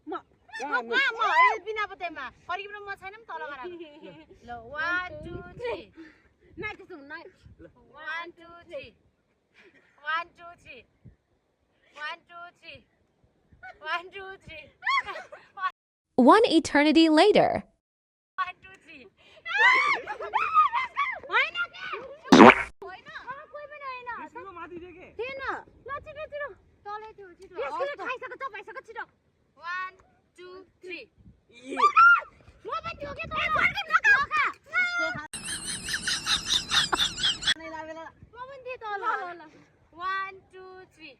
बिना पत्तामा करिबन म छैन तल गराको ल 1 2 3 नाइ त्यसो नाइ 1 2 3 1 2 3 1 2 3 1 2 3 One eternity later. 1 2 3 होइन के होइन कोही पनि होइन यसको माथि दे के थिएन ल छिटो छिटो तलै थियो छिटो यसले खाइसक्यो तपाईसँग छिटो 1 2 3 म पनि थियो के तल फर्के नखा नै लागेन म पनि थिए तल ल 1 2 3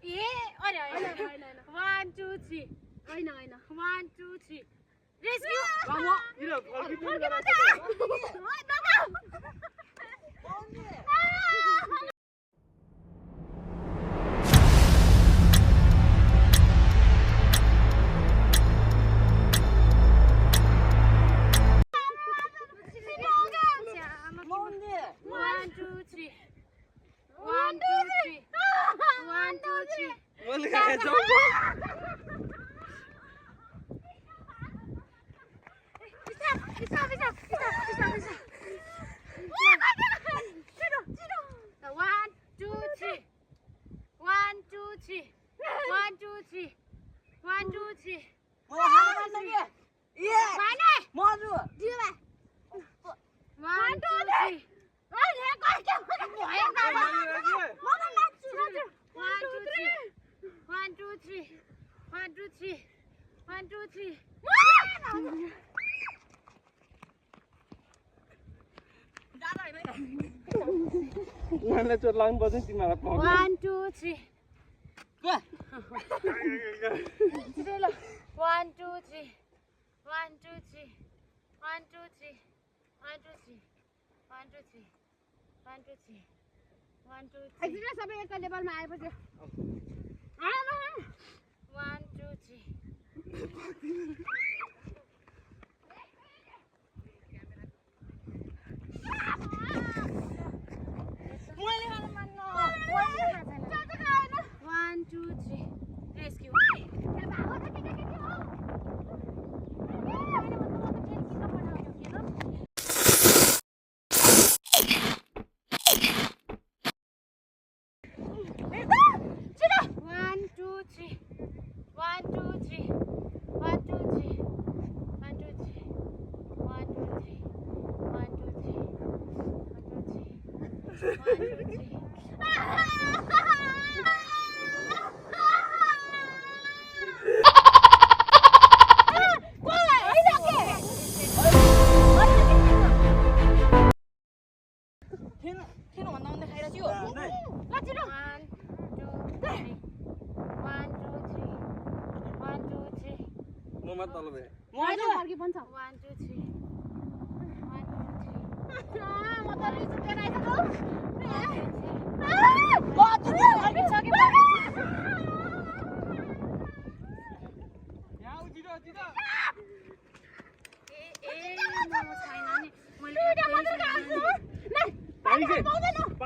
ए अरे हैन 1 2 3 हैन 1 2 3 रेस्क्यु फर्के बच्चा मलाई चोट लाग्नु पर्छ तिमीलाई 1 2 3 के 1 2 3 1 2 3 1 2 3 1 2 3 1 2 3 1 2 3 1 2 3 एकजना सबै एक लेभलमा आएपछि 1 2 3 1 2 3 रेस्क्यु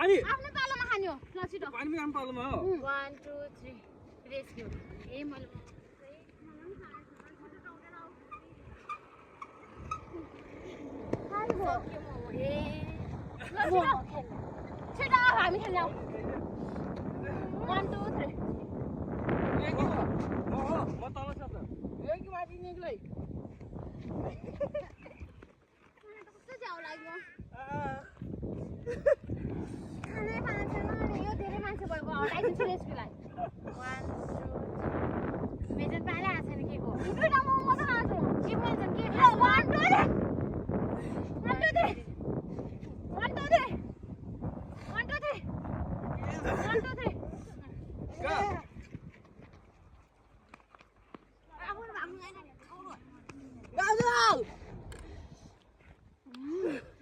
पानी आफ्नो पालोमा खान्यो ल छिटो पानी पनि पालोमा हो 1 2 3 रेस्क्यु ए मैले छिटो हामी खेल्छौँ 1 2 3 म तल छ त एक माथि निक्लै कस्तो झ्याउ लाग्यो खानै पाएको छैन अनि यो धेरै मान्छे भएको हटाइदिन्छु रेस्क्युलाई 1 2 मेजन पाले आएको छैन के को दुईटा मोमो त खाएको छु के भन्छ के 1 2 3 1 2 3 1 2 3 1 2 3 1 2 3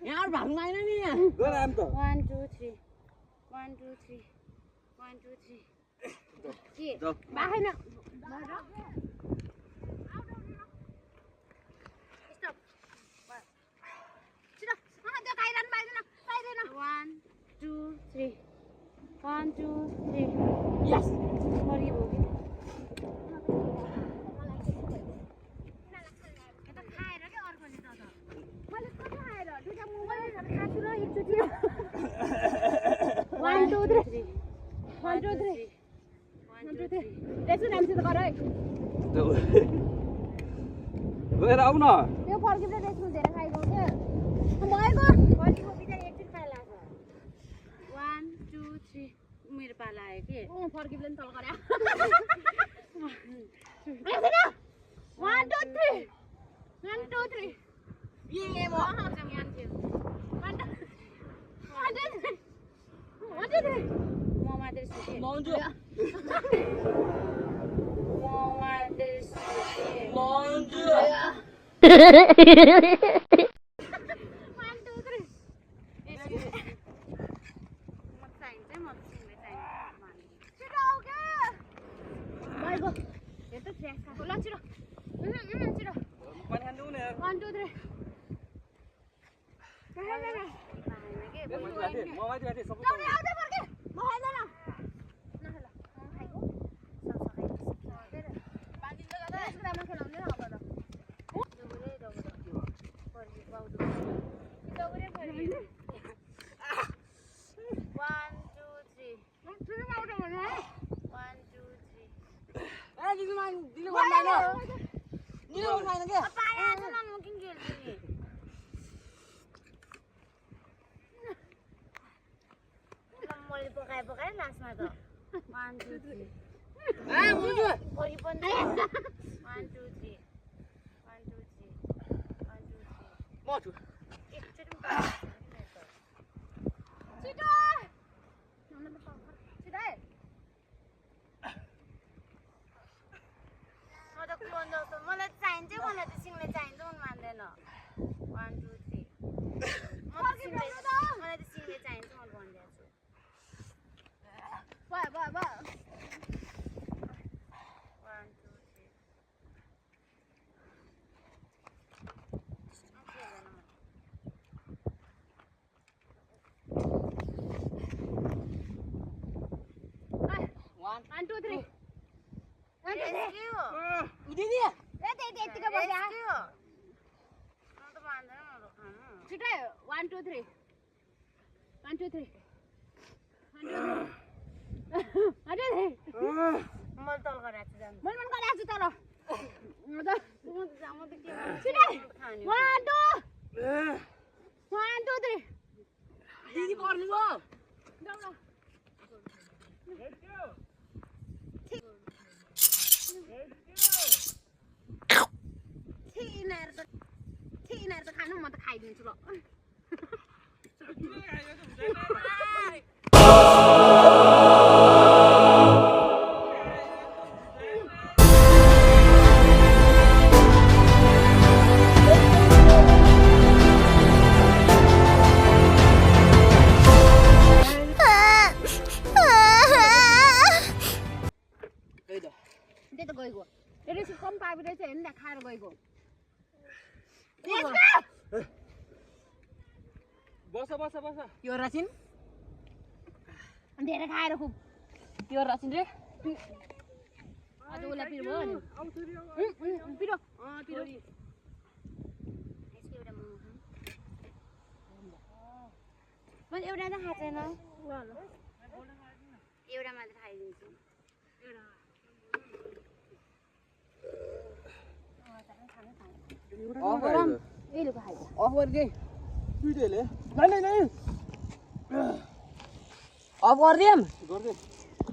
यार भाग्न आएन नि यहाँ गएर आम त 1 2 3 1 2 3 1 2 3 के बाहेन स्टप छिटो त्यो खाइरहनु पाइदैन 1 2 3 1 2 3 यस मरि भयो है गएर आऊ न त्यो फर्किँदै त्यसमा धेरै खाइगयो के भएको फर्किको बिचारी एकछिन खाइ लाग्छ 1 2 3 मेरो पाला आयो के फर्किँदै तल गरे 1 2 3 1 2 3 ये म पकाए लास्टमा त 1 2 3 भरि पनि 1 2 3 1 2 3 1 2 3 म छु एकचोटी छिटो छिटो म त क्लोन जस्तो मलाई चाहिन्छ मलाई त सिङले चाहिन्छ उन मान्दैन 1 2 3 मलाई त सिङले चाहिन्छ म भनिदिन्छु बा 1 2 3 1 2 3 छिटो 1 2 3 1 2 3 मैले तल गराएको छु मैले पनि गराएको छु तर छिटो 1 2 3 दिदी पर्नु गयो थिइनहरु त खानु म त खाइदिन्छु ल त्यही त गइगयो रेसिपी कम पाबिरहेछ हेर्नु न खाएर गइगयो बस बस बस यो रासिन धेरै खाएर खुब यो रासिन रे अझ उसलाई पिरो भयो नि पिरो पिरो मैले एउटा त खाएको छैन एउटा मात्र खाइदिन्छु अफ गरिदिए भिडियोले अफ गरिदिएँ गर्दै